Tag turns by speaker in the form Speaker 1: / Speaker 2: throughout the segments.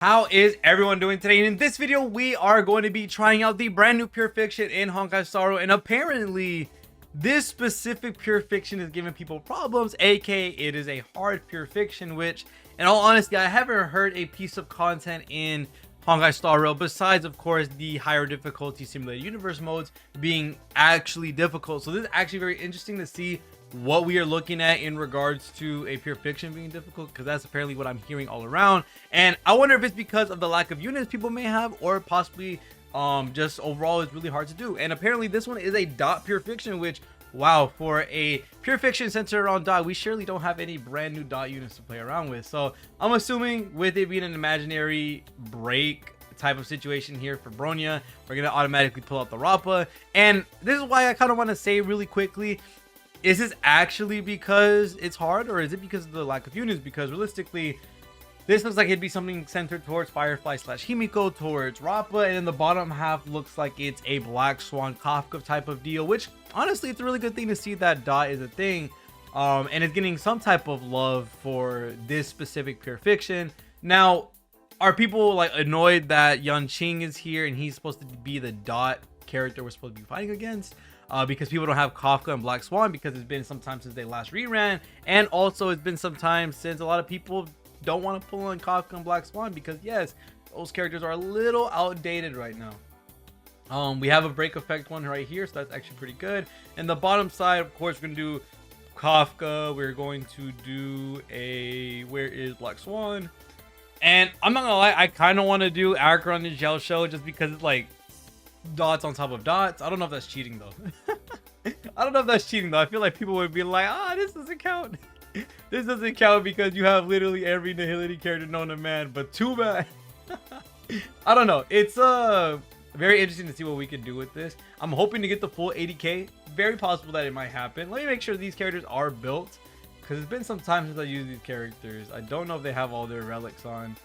Speaker 1: How is everyone doing today? And in this video, we are going to be trying out the brand new Pure Fiction in Honkai Star Rail. And apparently, this specific Pure Fiction is giving people problems, aka it is a hard Pure Fiction, which, in all honesty, I haven't heard a piece of content in Honkai Star Rail besides, of course, the higher difficulty simulated universe modes being actually difficult. So this is actually very interesting to see what we are looking at in regards to a Pure Fiction being difficult, because that's apparently what I'm hearing all around. And I wonder if it's because of the lack of units people may have, or possibly just overall it's really hard to do. And apparently this one is a dot Pure Fiction, which, wow, for a Pure Fiction centered around dot, we surely don't have any brand new dot units to play around with. So I'm assuming with it being an imaginary break type of situation here for Bronya, we're gonna automatically pull out the Rappa. And this is why I kind of want to say really quickly, is this actually because it's hard, or is it because of the lack of units? Because realistically, this looks like it'd be something centered towards Firefly / Himiko, towards Rappa, and then the bottom half looks like it's a Black Swan Kafka type of deal, which honestly, it's a really good thing to see that dot is a thing, and it's getting some type of love for this specific Pure Fiction. Now, are people like annoyed that Yun Ching is here and he's supposed to be the dot character we're supposed to be fighting against? Because people don't have Kafka and Black Swan, because it's been some time since they last reran, and also it's been some time since a lot of people don't want to pull on Kafka and Black Swan, because yes, those characters are a little outdated right now. We have a break effect one right here, so that's actually pretty good. And the bottom side, of course, we're gonna do Kafka, we're going to do a, where is Black Swan? And I'm not gonna lie, I kind of want to do Akron and Gel Show, just because it's like dots on top of dots. I don't know if that's cheating though. I don't know if that's cheating though. I feel like people would be like, this doesn't count. This doesn't count because you have literally every Nihility character known to man, but too bad. I don't know. It's very interesting to see what we can do with this. I'm hoping to get the full 80k. Very possible that it might happen. Let me make sure these characters are built, because it's been some time since I used these characters. I don't know if they have all their relics on.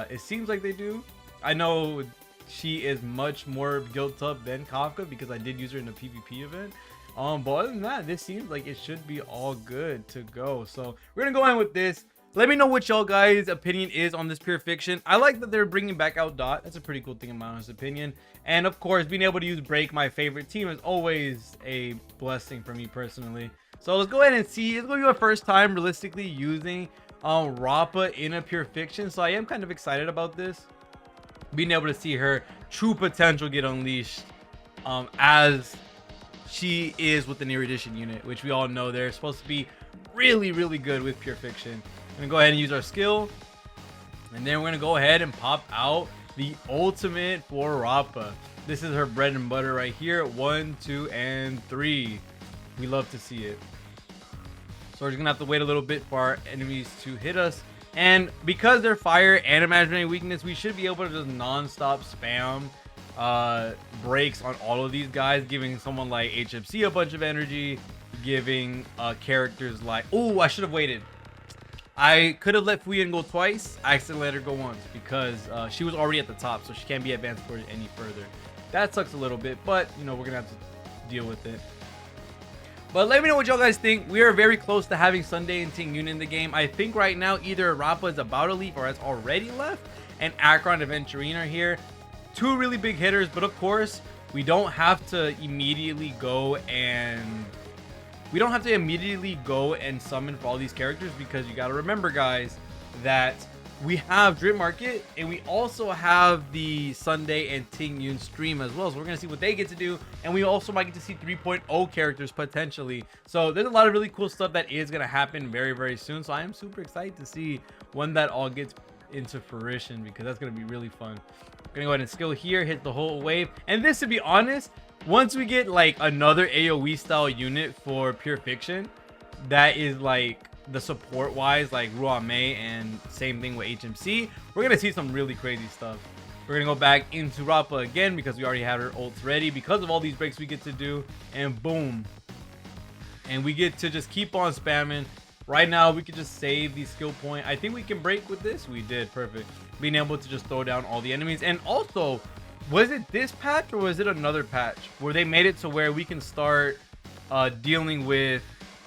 Speaker 1: It seems like they do. I know she is much more built up than Kafka, because I did use her in the PvP event. But other than that, this seems like it should be all good to go. So we're gonna go in with this. Let me know what y'all guys' opinion is on this Pure Fiction. I like that they're bringing back out dot. That's a pretty cool thing in my honest opinion. And of course, being able to use break, my favorite team, is always a blessing for me personally. So let's go ahead and see. It's gonna be my first time realistically using Rappa in a Pure Fiction, so I am kind of excited about this, being able to see her true potential get unleashed as she is with the Near Edition unit, which we all know they're supposed to be really, really good with Pure Fiction. I'm gonna go ahead and use our skill, and then we're gonna go ahead and pop out the ultimate for Rappa. This is her bread and butter right here. 1, 2, and 3. We love to see it. So we're just gonna have to wait a little bit for our enemies to hit us. And because they're fire and imaginary weakness, we should be able to just non-stop spam breaks on all of these guys, giving someone like HMC a bunch of energy, giving characters like, oh, I should have waited. I could have let Fuyin go twice. I accidentally let her go once, because she was already at the top, so she can't be advanced forward any further. That sucks a little bit, but you know, we're gonna have to deal with it. But let me know what y'all guys think. We are very close to having Sunday and Ting Yun in the game. I think right now either Rappa is about to leave or has already left, and Akron and Venturine are here. Two really big hitters, but of course we don't have to immediately go and summon for all these characters, because you got to remember, guys, that we have Drip Market and we also have the Sunday and Ting Yun stream as well. So we're going to see what they get to do, and we also might get to see 3.0 characters potentially. So there's a lot of really cool stuff that is going to happen very, very soon. So I am super excited to see when that all gets into fruition, because that's going to be really fun. We're going to go ahead and skill here, hit the whole wave. And this, to be honest, once we get like another AoE style unit for Pure Fiction that is like the support wise, like Ruame, and same thing with HMC, we're gonna see some really crazy stuff. We're gonna go back into Rappa again, because we already have her ults ready because of all these breaks we get to do, and boom, and we get to just keep on spamming. Right now we could just save the skill point. I think we can break with this. We did. Perfect. Being able to just throw down all the enemies. And also, was it this patch or was it another patch where they made it to where we can start dealing with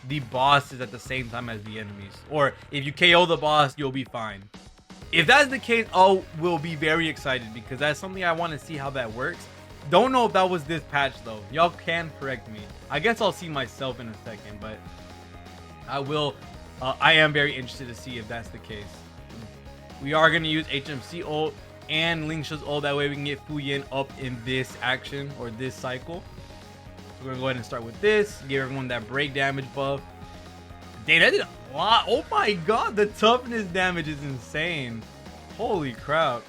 Speaker 1: the bosses at the same time as the enemies? Or if you KO the boss, you'll be fine. If that's the case, I will be very excited because that's something I want to see how that works. Don't know if that was this patch though. Y'all can correct me. I guess I'll see myself in a second, but I will. I am very interested to see if that's the case. We are going to use HMC ult and Lingsha's ult. That way we can get Fu Yin up in this action or this cycle. So we're going to go ahead and start with this. Give everyone that break damage buff. Dang, that did a lot. Oh my god, the toughness damage is insane. Holy crap.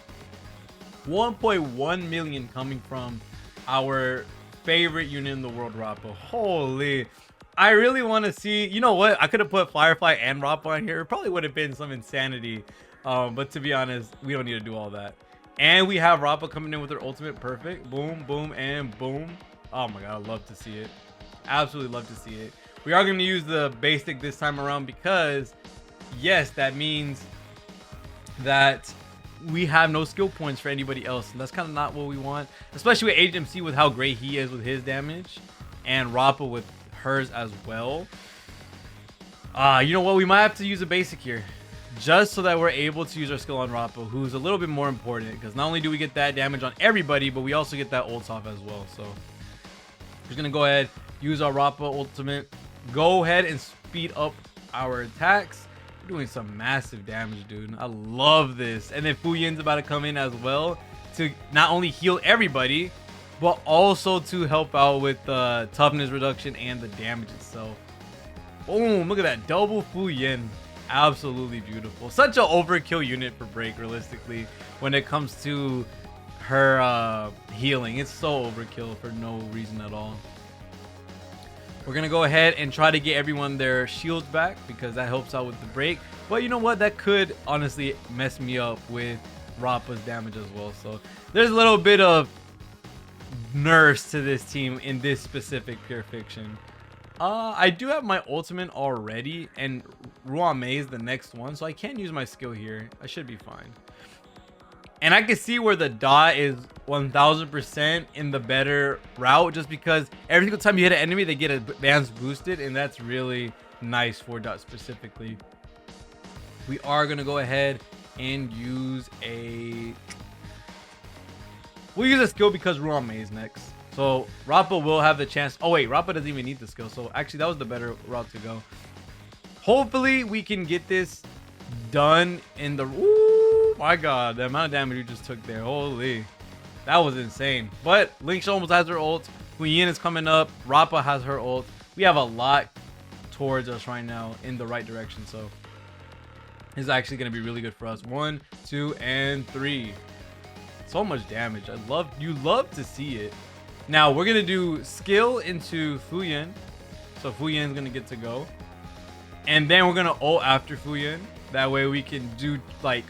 Speaker 1: 1.1 million coming from our favorite unit in the world, Rappa. Holy. I really want to see, you know what? I could have put Firefly and Rappa on here. It probably would have been some insanity. But to be honest, we don't need to do all that. And we have Rappa coming in with her ultimate. Perfect. Boom, boom, and boom. Oh my god, I love to see it. Absolutely love to see it. We are going to use the basic this time around because, yes, that means that we have no skill points for anybody else. And that's kind of not what we want. Especially with HMC with how great he is with his damage. And Rappa with hers as well. You know what? We might have to use a basic here. Just so that we're able to use our skill on Rappa, who's a little bit more important. Because not only do we get that damage on everybody, but we also get that ult off as well. So we're just going to go ahead, use our Rappa ultimate. Go ahead and speed up our attacks. We're doing some massive damage, dude. I love this. And then Fu Yin's about to come in as well to not only heal everybody, but also to help out with the toughness reduction and the damage itself. Boom, look at that double Fu Yin. Absolutely beautiful. Such an overkill unit for break, realistically, when it comes to her healing. It's so overkill for no reason at all. We're gonna go ahead and try to get everyone their shields back because that helps out with the break. But you know what, that could honestly mess me up with Rappa's damage as well. So there's a little bit of nerfs to this team in this specific Pure Fiction. I do have my ultimate already, and Ruame is the next one, so I can use my skill here. I should be fine. And I can see where the dot is 1000% in the better route, just because every single time you hit an enemy, they get advanced boosted, and that's really nice for dot specifically. We are gonna go ahead and use a. We'll use a skill because Ruame is next. So Rappa will have the chance. Oh wait, Rappa doesn't even need the skill. So actually that was the better route to go. Hopefully we can get this done in the... Ooh, my god, the amount of damage we just took there. Holy. That was insane. But Lingsha almost has her ult. Fu Yin is coming up. Rappa has her ult. We have a lot towards us right now in the right direction. So this is actually going to be really good for us. 1, 2, and 3. So much damage. You love to see it. Now we're gonna do skill into Fu Yin, so Fu Yin's gonna get to go, and then we're gonna ult after Fu Yin. That way we can do like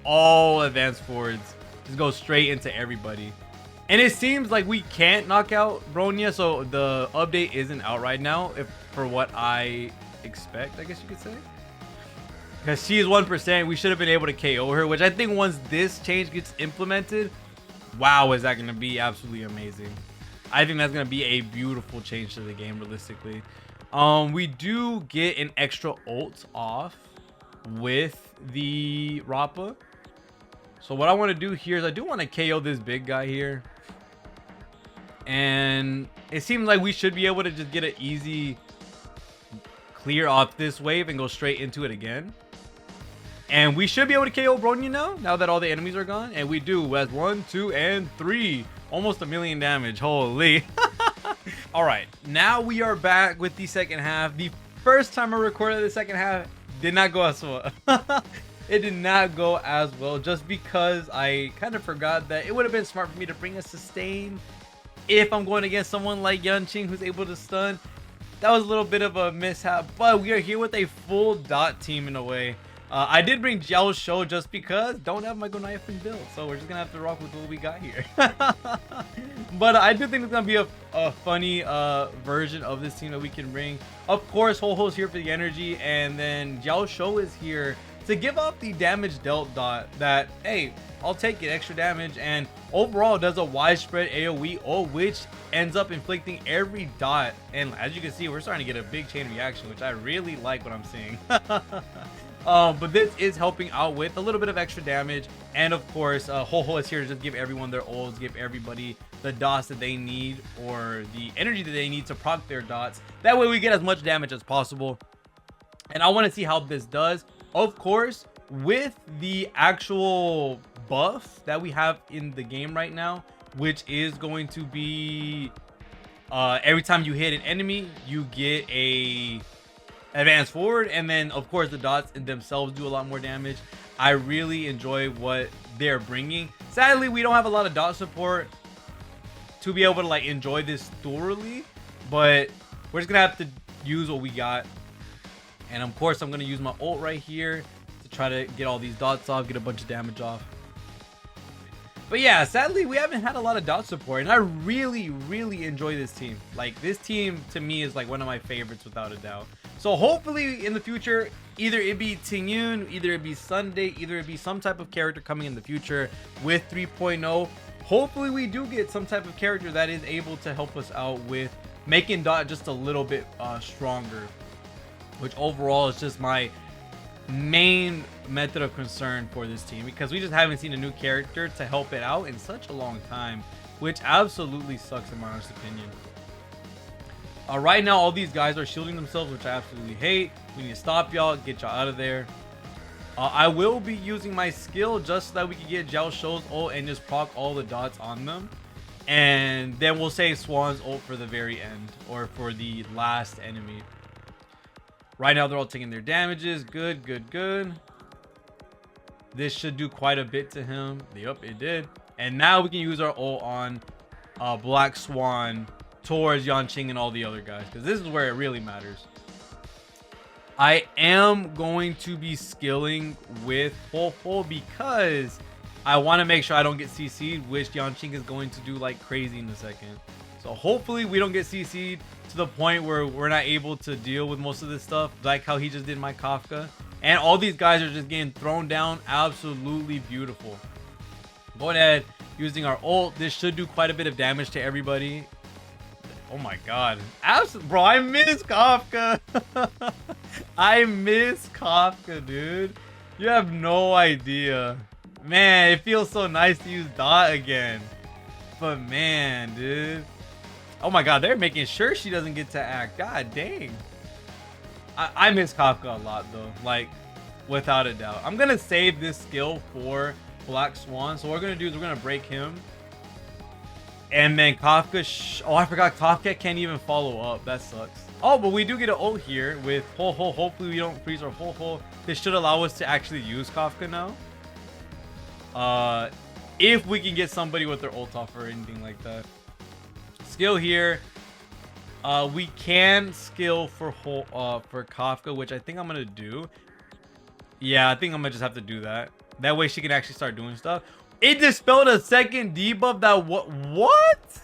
Speaker 1: all advanced forwards, just go straight into everybody. And it seems like we can't knock out Bronya, so the update isn't out right now, if for what I expect, I guess you could say. Because she is 1%, we should have been able to KO her, which I think once this change gets implemented, wow, is that gonna be absolutely amazing. I think that's going to be a beautiful change to the game, realistically. We do get an extra ult off with the Rappa. So what I want to do here is I do want to KO this big guy here. And it seems like we should be able to just get an easy clear off this wave and go straight into it again. And we should be able to KO Bronya now that all the enemies are gone. And we do as 1, 2, and 3. Almost 1 million damage. Holy. All right, now we are back with the second half. The first time I recorded the second half did not go as well. It did not go as well, just because I kind of forgot that it would have been smart for me to bring a sustain if I'm going against someone like Yanqing who's able to stun. That was a little bit of a mishap, but we are here with a full dot team in a way. I did bring Jiao Shou just because don't have my Goliath build, so we're just gonna have to rock with what we got here. But I do think it's gonna be a funny version of this team that we can bring. Of course, Ho-Ho's here for the energy, and then Jiao Shou is here to give off the damage dealt dot that, hey, I'll take it, extra damage, and overall does a widespread AoE, which ends up inflicting every dot. And as you can see, we're starting to get a big chain reaction, which I really like what I'm seeing. But this is helping out with a little bit of extra damage. And of course, Ho-Ho is here to just give everyone their ults, give everybody the dots that they need, or the energy that they need to proc their dots. That way we get as much damage as possible. And I want to see how this does. Of course, with the actual buff that we have in the game right now, which is going to be every time you hit an enemy, you get a advance forward, and then of course the dots in themselves do a lot more damage. I really enjoy what they're bringing. Sadly, we don't have a lot of dot support to be able to like enjoy this thoroughly, but we're just gonna have to use what we got. And of course, I'm gonna use my ult right here to try to get all these dots off, get a bunch of damage off. But yeah, sadly, we haven't had a lot of dot support, and I really enjoy this team. Like, this team to me is like one of my favorites without a doubt. So hopefully in the future, either it be Tingyun, either it be Sunday, either it be some type of character coming in the future with 3.0. Hopefully we do get some type of character that is able to help us out with making dot just a little bit stronger, which overall is just my main method of concern for this team, because we just haven't seen a new character to help it out in such a long time, which absolutely sucks in my honest opinion. Right now all these guys are shielding themselves, which I absolutely hate. We need to stop y'all, get y'all out of there. I will be using my skill just so that we can get Jiao Shou's ult and just proc all the dots on them, and then we'll save Swan's ult for the very end, or for the last enemy. Right now, they're all taking their damages. Good. This should do quite a bit to him. Yep, it did. And now we can use our ult on Black Swan towards Yanqing and all the other guys, because this is where it really matters. I am going to be skilling with Ho-Ho because I want to make sure I don't get CC'd, which Yanqing is going to do like crazy in a second. So hopefully we don't get CC'd to the point where we're not able to deal with most of this stuff, like how he just did my Kafka. And all these guys are just getting thrown down. Absolutely beautiful. Going ahead, using our ult. This should do quite a bit of damage to everybody. Oh my god. Bro, I miss Kafka. I miss Kafka, dude. You have no idea. Man, it feels so nice to use Dot again. But man, dude. Oh my god, they're making sure she doesn't get to act. God dang. I miss Kafka a lot though. Like, without a doubt. I'm gonna save this skill for Black Swan. So what we're gonna do is we're gonna break him. And then Kafka, oh, I forgot Kafka can't even follow up. That sucks. Oh, but we do get an ult here with Ho-Ho. Hopefully we don't freeze our Ho-Ho. This should allow us to actually use Kafka now. If we can get somebody with their ult off or anything like that. Skill here. We can skill for Kafka, which I think I'm gonna do. Yeah, I think I'm gonna just have to do that. That way she can actually start doing stuff. It dispelled a second debuff that what?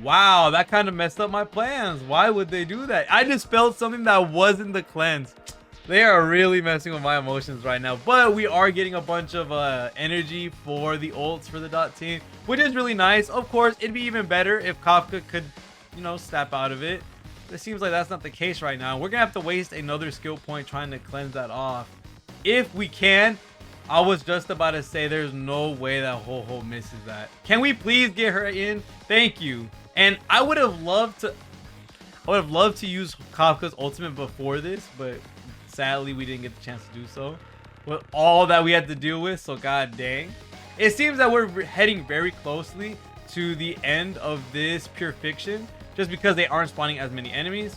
Speaker 1: Wow, that kind of messed up my plans. Why would they do that? I dispelled something that wasn't the cleanse. They are really messing with my emotions right now. But we are getting a bunch of energy for the ults for the dot team, which is really nice. Of course, it'd be even better if Kafka could, you know, snap out of it. It seems like that's not the case right now. We're gonna have to waste another skill point trying to cleanse that off. If we can. I was just about to say there's no way that Ho-Ho misses that. Can we please get her in? Thank you. And I would have loved to use Kafka's ultimate before this, but sadly we didn't get the chance to do so with all that we had to deal with. So god dang, it seems that we're heading very closely to the end of this pure fiction, just because they aren't spawning as many enemies.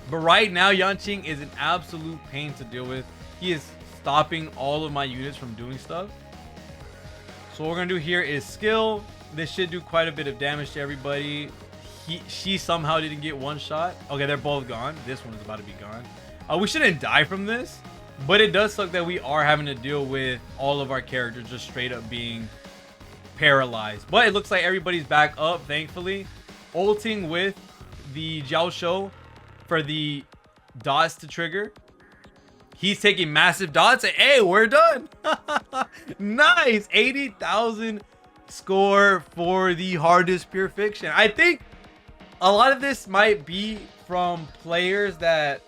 Speaker 1: But right now Yanqing is an absolute pain to deal with. He is stopping all of my units from doing stuff. So what we're gonna do here is skill. This should do quite a bit of damage to everybody. She somehow didn't get one shot. Okay, they're both gone. This one is about to be gone. We shouldn't die from this, but it does suck that we are having to deal with all of our characters just straight up being paralyzed. But it looks like everybody's back up, thankfully. Ulting with the Jiao Shou for the dots to trigger. He's taking massive dots, and hey, we're done. Nice. 80,000 score for the hardest pure fiction. I think a lot of this might be from players that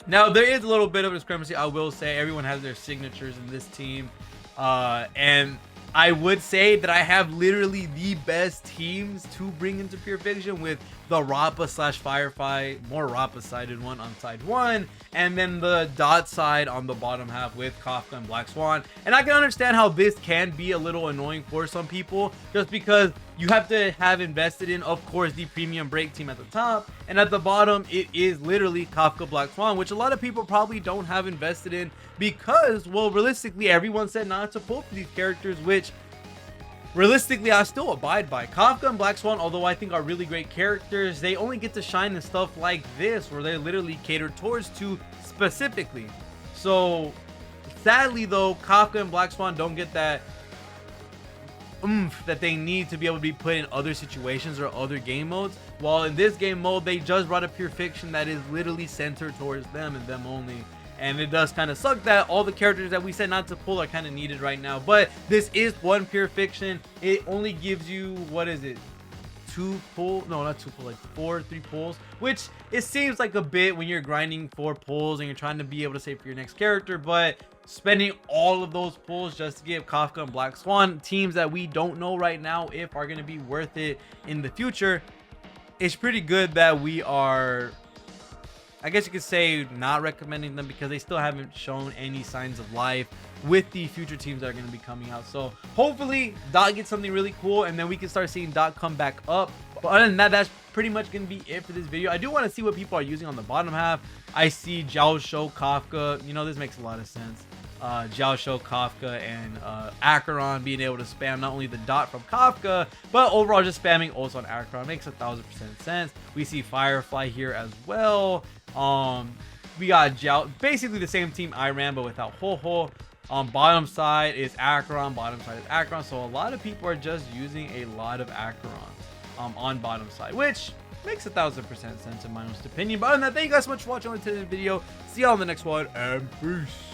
Speaker 1: Now, there is a little bit of a discrepancy. I will say everyone has their signatures in this team. And I would say that I have literally the best teams to bring into Pure Fiction, with the Rappa / Firefly, more Rappa sided one on side 1, and then the dot side on the bottom half with Kafka and Black Swan. And I can understand how this can be a little annoying for some people, just because you have to have invested in, of course, the premium break team at the top, and at the bottom it is literally Kafka Black Swan, which a lot of people probably don't have invested in because, well, realistically everyone said not to pull for these characters, which realistically I still abide by. Kafka and Black Swan, although I think are really great characters, they only get to shine in stuff like this where they're literally catered towards to specifically. So sadly though, Kafka and Black Swan don't get that oomph that they need to be able to be put in other situations or other game modes. While in this game mode, they just brought a Pure Fiction that is literally centered towards them and them only. And it does kind of suck that all the characters that we said not to pull are kind of needed right now. But this is one Pure Fiction. It only gives you, what is it? 2 pulls? No, not 2 pulls, like 3 pulls, which it seems like a bit when you're grinding 4 pulls and you're trying to be able to save for your next character. But spending all of those pulls just to give Kafka and Black Swan, teams that we don't know right now if are going to be worth it in the future, it's pretty good that we are, I guess you could say, not recommending them because they still haven't shown any signs of life with the future teams that are going to be coming out. So hopefully Dot gets something really cool and then we can start seeing Dot come back up. But other than that, that's pretty much going to be it for this video. I do want to see what people are using on the bottom half. I see Jiao Shou, Kafka. You know, this makes a lot of sense. Jiao Shou, Kafka, and Acheron being able to spam not only the dot from Kafka, but overall just spamming also on Acheron makes 1000% sense. We see Firefly here as well. We got Jiao, basically the same team I ran, but without Ho-Ho. Bottom side is Acheron, bottom side is Acheron. So a lot of people are just using a lot of Acheron on bottom side, which makes 1000% sense in my honest opinion. But other than that, thank you guys so much for watching today's video. See y'all in the next one, and peace.